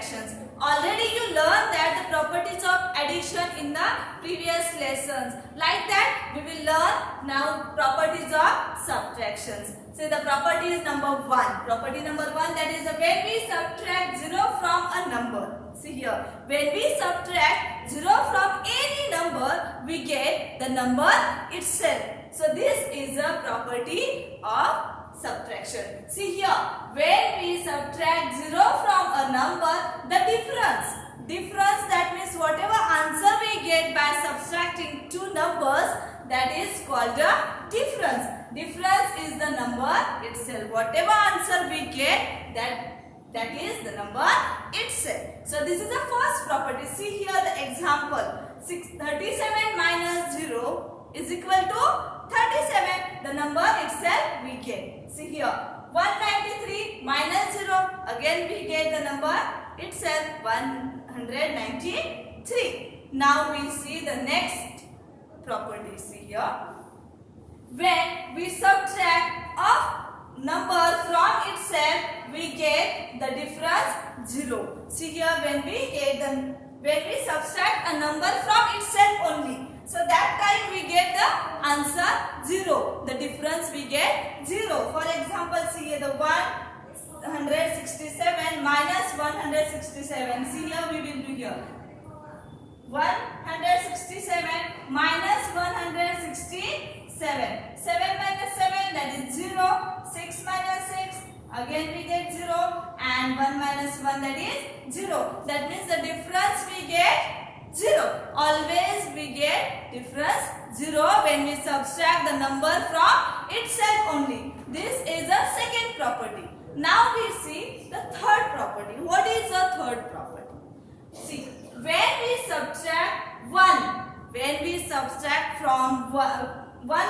subtractions. Already you learned that the properties of addition in the previous lessons. Like that we will learn now properties of subtractions. So the property is number 1. Property number 1, that is when we subtract 0 from a number. See here, when we subtract 0 from any number, we get the number itself. So this is a property of subtraction. See here, when we subtract 0 from a number, the difference, that means whatever answer we get by subtracting two numbers, that is called a difference. Difference is the number itself. Whatever answer we get, that is the number itself. So this is the first property. See here the example. 37 minus 0 is equal to 37. The number itself we get. See here. 193 minus 0. Again we get the number itself, 193. Now we see the next property. See here. When we subtract a number from itself, we get the difference 0. See here, when we subtract a number from itself only, so that time we get the answer 0. The difference we get 0. For example, see here the 167 minus 167. See here, we will do here 167 minus 167. 7 minus 7, that is 0. 6 minus 6, again we get 0. And 1 minus 1, that is 0. That means the difference we get 0. Always we get difference 0 when we subtract the number from itself only. This is the second property. Now we see the third property. What is the third property? See, when we subtract 1, when we subtract from one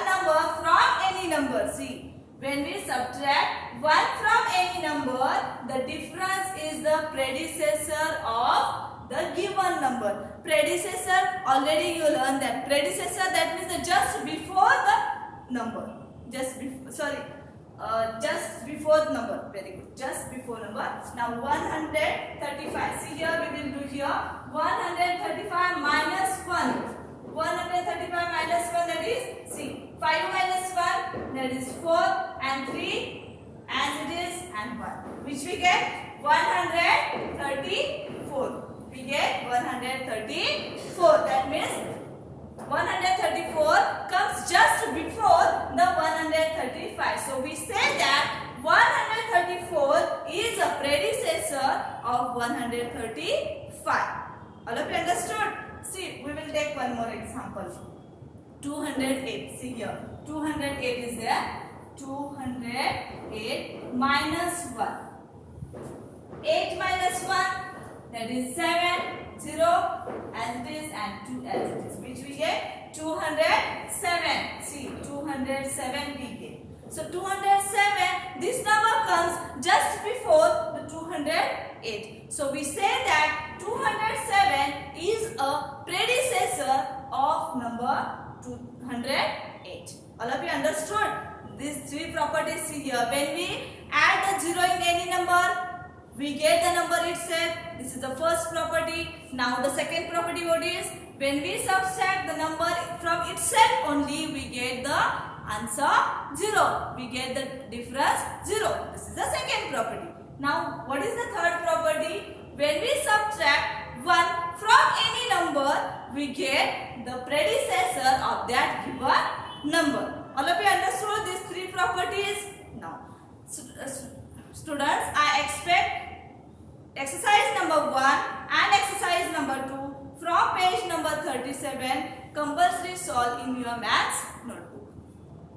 number from any number, see, when we subtract 1 from any number, the difference is the predecessor of the given number. Predecessor, already you learned that. Predecessor, that means the just before the number. Just before the number. Very good. Just before number. Now 135. See here, we will do here 135 minus 1. 135 minus 1, that is, see, 5 minus 1, that is 4, and 3 as it is, and 1, which we get 134. We get 134. That means 134 comes just before the 135. So we say that 134 is a predecessor of 135. All of you understood? See, we will take one more example. 208. See here. 208 is there. 208 minus 1. 8 minus 1, that is 7, 0 as it is, and 2 as it is, which we get 207. See, 207 we get. So 207, this number comes just before the 208. So we say that 207 is a predecessor of number 208. All of you understood? These three properties here. When we add the 0 in any number, we get the number itself. This is the first property. Now the second property, what is? When we subtract the number from itself only, we get the answer 0. We get the difference 0. This is the second property. Now what is the third property? When we subtract 1 from any number, we get the predecessor of that given number. All of you understood these three properties? Now, students, I expect exercise number 1 and exercise number 2 from page number 37 compulsory solve in your maths